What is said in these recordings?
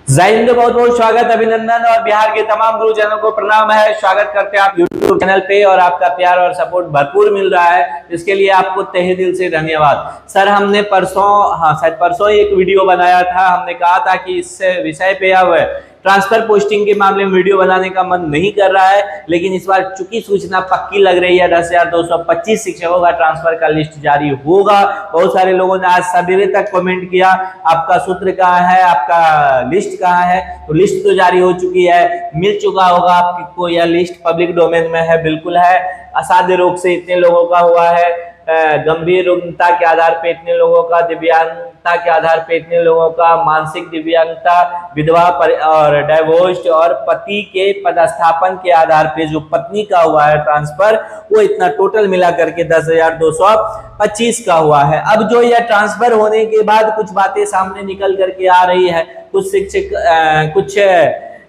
जय हिंद, बहुत बहुत स्वागत, अभिनंदन और बिहार के तमाम गुरुजनों को प्रणाम है। स्वागत करते हैं आप YouTube चैनल पे और आपका प्यार और सपोर्ट भरपूर मिल रहा है, इसके लिए आपको तहे दिल से धन्यवाद। सर, हमने परसों एक वीडियो बनाया था। हमने कहा था कि इस विषय पे अब ट्रांसफर पोस्टिंग के मामले में वीडियो बनाने का मन नहीं कर रहा है, लेकिन इस बार चूंकि सूचना पक्की लग रही है, 10,225 शिक्षकों का ट्रांसफर का लिस्ट जारी होगा। बहुत सारे लोगों ने आज सवेरे तक कमेंट किया, आपका सूत्र कहाँ है, आपका लिस्ट कहाँ है। तो लिस्ट तो जारी हो चुकी है, मिल चुका होगा आपको। यह लिस्ट पब्लिक डोमेन में है, बिल्कुल है। असाध्य रोग से इतने लोगों का हुआ है, गंभीर रुग्णता के आधार पे इतने लोगों का, दिव्यांगता के आधार पे इतने लोगों का, मानसिक दिव्यांगता, विधवा और डाइवोर्स्ड और पति के पदस्थापन के आधार पे जो पत्नी का हुआ है ट्रांसफर, वो इतना टोटल मिला करके 10,225 का हुआ है। अब जो यह ट्रांसफर होने के बाद कुछ बातें सामने निकल करके आ रही है। कुछ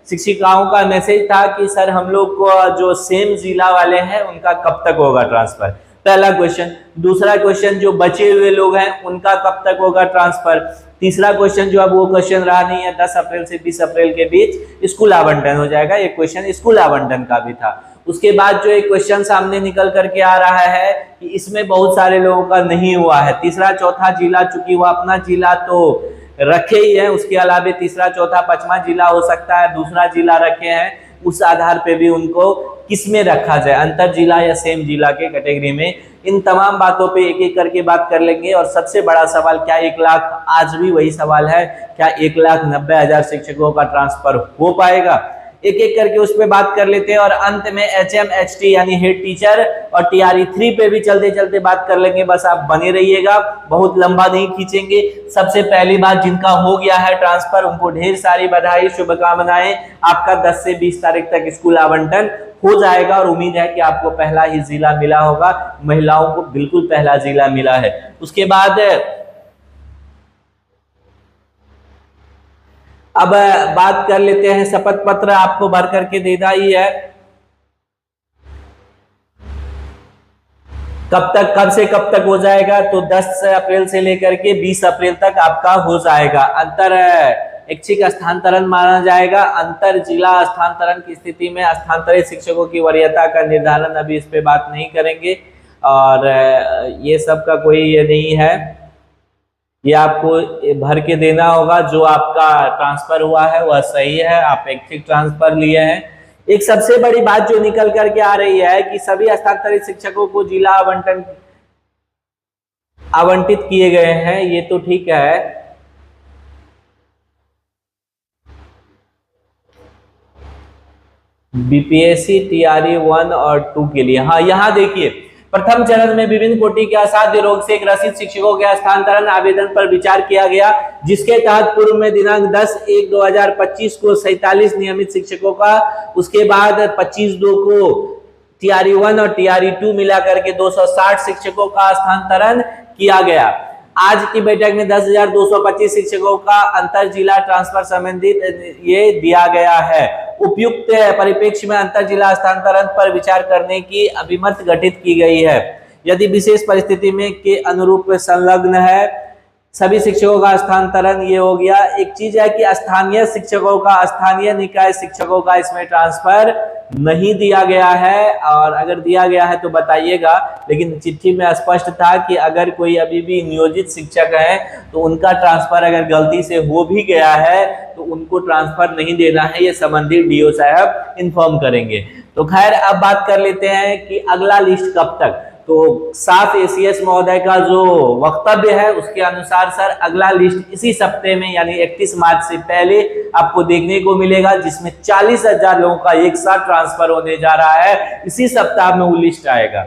शिक्षिकाओं का मैसेज था कि सर, हम लोग को जो सेम जिला वाले हैं उनका कब तक होगा ट्रांसफर, पहला क्वेश्चन। दूसरा क्वेश्चन, जो बचे हुए लोग हैं उनका कब तक होगा ट्रांसफर। तीसरा क्वेश्चन, जो अब वो क्वेश्चन रहा नहीं है, 10 अप्रैल से 20 अप्रैल के बीच स्कूल आवंटन हो जाएगा। एक क्वेश्चन स्कूल आवंटन का भी था। उसके बाद जो एक क्वेश्चन सामने निकल करके आ रहा है कि इसमें बहुत सारे लोगों का नहीं हुआ है। तीसरा चौथा जिला, चूंकि वो अपना जिला तो रखे ही है, उसके अलावा तीसरा चौथा पांचवा जिला हो सकता है, दूसरा जिला रखे हैं, उस आधार पे भी उनको किस में रखा जाए, अंतर जिला या सेम जिला के कैटेगरी में। इन तमाम बातों पे एक एक करके बात कर लेंगे। और सबसे बड़ा सवाल, क्या 1 लाख, आज भी वही सवाल है, क्या 1,90,000 शिक्षकों का ट्रांसफर हो पाएगा, एक एक करके उस पर बात कर लेते हैं। और अंत में HMHT यानी हेड टीचर और TRE3 पे भी चलते चलते बात कर लेंगे। बस आप बने रहिएगा, बहुत लंबा नहीं खींचेंगे। सबसे पहली बात, जिनका हो गया है ट्रांसफर उनको ढेर सारी बधाई, शुभकामनाएं। आपका 10 से 20 तारीख तक स्कूल आवंटन हो जाएगा और उम्मीद है कि आपको पहला ही जिला मिला होगा। महिलाओं को बिल्कुल पहला जिला मिला है। उसके बाद अब बात कर लेते हैं, शपथ पत्र आपको भर करके देना ही है। कब से कब तक हो जाएगा, तो 10 अप्रैल से लेकर के 20 अप्रैल तक आपका हो जाएगा। अंतर ऐच्छिक स्थानांतरण माना जाएगा। अंतर जिला स्थानांतरण की स्थिति में स्थानांतरित शिक्षकों की वरीयता का निर्धारण, अभी इस पे बात नहीं करेंगे और ये सब का कोई ये नहीं है। ये आपको भर के देना होगा, जो आपका ट्रांसफर हुआ है वह सही है, आप ऐच्छिक ट्रांसफर लिए हैं। एक सबसे बड़ी बात जो निकल करके आ रही है कि सभी स्थानांतरित शिक्षकों को जिला आवंटित किए गए हैं, ये तो ठीक है। BPSC TRE 1 और 2 के लिए, हाँ, यहाँ देखिए, प्रथम चरण में विभिन्न कोटि के असाध्य रोग से ग्रसित शिक्षकों के स्थानांतरण आवेदन पर विचार किया गया, जिसके तहत पूर्व में दिनांक 10/1/2025 को 47 नियमित शिक्षकों का, उसके बाद 25/2 को TRE 1 और TRE 2 मिलाकर के 260 शिक्षकों का स्थानांतरण किया गया। आज की बैठक में 10,225 शिक्षकों का अंतर जिला ट्रांसफर संबंधित ये दिया गया है। उपयुक्त परिप्रेक्ष्य में अंतर जिला स्थानांतरण पर विचार करने की अभिमत गठित की गई है। यदि विशेष परिस्थिति में के अनुरूप संलग्न है सभी शिक्षकों का स्थानांतरण, ये हो गया। एक चीज है कि स्थानीय शिक्षकों का, स्थानीय निकाय शिक्षकों का इसमें ट्रांसफर नहीं दिया गया है, और अगर दिया गया है तो बताइएगा। लेकिन चिट्ठी में स्पष्ट था कि अगर कोई अभी भी नियोजित शिक्षक है तो उनका ट्रांसफर अगर गलती से हो भी गया है तो उनको ट्रांसफर नहीं देना है, ये संबंधित DO साहब इन्फॉर्म करेंगे। तो खैर, अब बात कर लेते हैं कि अगला लिस्ट कब तक। तो 7 ACS महोदय का जो वक्तव्य है उसके अनुसार सर, अगला लिस्ट इसी सप्ताह में यानी 31 मार्च से पहले आपको देखने को मिलेगा, जिसमें 40,000 लोगों का एक साथ ट्रांसफर होने जा रहा है। इसी सप्ताह में वो लिस्ट आएगा।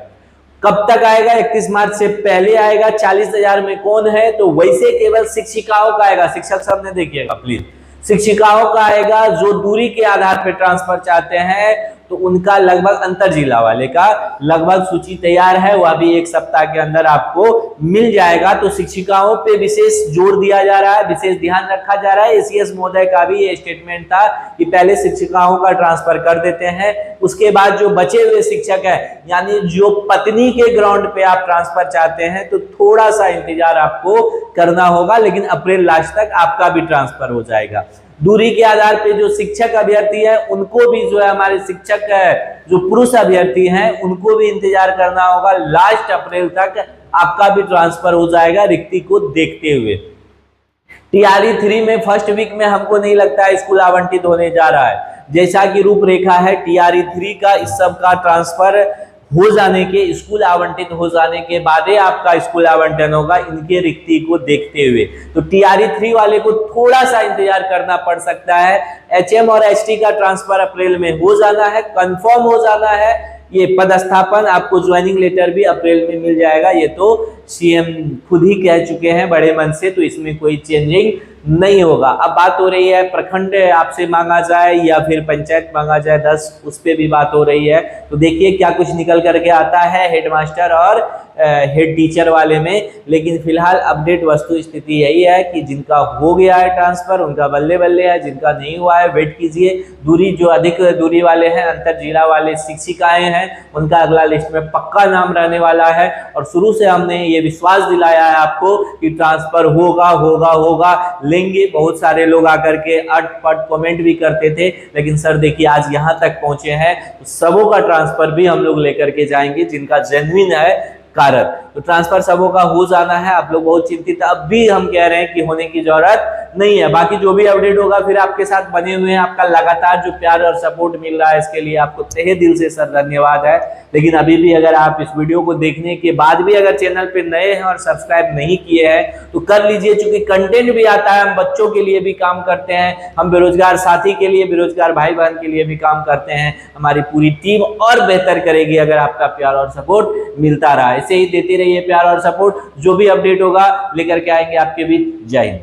कब तक आएगा? 31 मार्च से पहले आएगा। 40,000 में कौन है? तो वैसे केवल शिक्षिकाओं का आएगा। शिक्षक सब ने देखिएगा प्लीज, शिक्षिकाओं का आएगा जो दूरी के आधार पर ट्रांसफर चाहते हैं, तो उनका लगभग अंतर जिला वाले का लगभग सूची तैयार है, वह भी एक सप्ताह के अंदर आपको मिल जाएगा। तो शिक्षिकाओं पे विशेष जोर दिया जा रहा है, विशेष ध्यान रखा जा रहा है। ACS महोदय का भी ये स्टेटमेंट था कि पहले शिक्षिकाओं का ट्रांसफर कर देते हैं, उसके बाद जो बचे हुए शिक्षक है, यानी जो पत्नी के ग्राउंड पे आप ट्रांसफर चाहते हैं, तो थोड़ा सा इंतजार आपको करना होगा, लेकिन अप्रैल लास्ट तक आपका भी ट्रांसफर हो जाएगा। दूरी के आधार पे जो शिक्षक अभ्यर्थी है उनको भी जो है हमारे शिक्षक जो पुरुष अभ्यर्थी हैं उनको भी इंतजार करना होगा। लास्ट अप्रैल तक आपका भी ट्रांसफर हो जाएगा रिक्ति को देखते हुए। टीआरई 3 में फर्स्ट वीक में हमको नहीं लगता है स्कूल आवंटित होने जा रहा है। जैसा कि रूपरेखा है टीआरई 3 का, इस सब का ट्रांसफर हो जाने के, स्कूल आवंटित हो जाने के बाद ही आपका स्कूल आवंटन होगा इनके रिक्ति को देखते हुए। तो टीआरई 3 वाले को थोड़ा सा इंतजार करना पड़ सकता है। एचएम और एसटी का ट्रांसफर अप्रैल में हो जाना है, कंफर्म हो जाना है। ये पदस्थापन आपको ज्वाइनिंग लेटर भी अप्रैल में मिल जाएगा, ये तो सीएम खुद ही कह चुके हैं बड़े मन से, तो इसमें कोई चेंजिंग नहीं होगा। अब बात हो रही है प्रखंड आपसे मांगा जाए या फिर पंचायत मांगा जाए 10, उस पर भी बात हो रही है। तो देखिए क्या कुछ निकल करके आता है हेडमास्टर और हेड टीचर वाले में। लेकिन फिलहाल अपडेट वस्तु स्थिति यही है कि जिनका हो गया है ट्रांसफर उनका बल्ले बल्ले है, जिनका नहीं हुआ है वेट कीजिए। दूरी जो अधिक दूरी वाले हैं, अंतर जिला वाले शिक्षिकाएं हैं, उनका अगला लिस्ट में पक्का नाम रहने वाला है। और शुरू से हमने ये विश्वास दिलाया है आपको कि ट्रांसफर होगा होगा होगा, लेंगे। बहुत सारे लोग आकर के अटपट कमेंट भी करते थे, लेकिन सर देखिए आज यहाँ तक पहुंचे हैं तो सबों का ट्रांसफर भी हम लोग लेकर के जाएंगे जिनका जेन्युइन है कारण। तो ट्रांसफर सबों का हो जाना है। आप लोग बहुत चिंतित, अब भी हम कह रहे हैं कि होने की जरूरत नहीं है। बाकी जो भी अपडेट होगा फिर आपके साथ बने हुए हैं। आपका लगातार जो प्यार और सपोर्ट मिल रहा है इसके लिए आपको तहे दिल से सर धन्यवाद है। लेकिन अभी भी अगर आप इस वीडियो को देखने के बाद भी अगर चैनल पे नए हैं और सब्सक्राइब नहीं किए हैं तो कर लीजिए, क्योंकि कंटेंट भी आता है। हम बच्चों के लिए भी काम करते हैं, हम बेरोजगार साथी के लिए, बेरोजगार भाई बहन के लिए भी काम करते हैं। हमारी पूरी टीम और बेहतर करेगी अगर आपका प्यार और सपोर्ट मिलता रहा। ऐसे ही देते रहिए प्यार और सपोर्ट। जो भी अपडेट होगा लेकर के आएंगे आपके बीच। जय हिंद।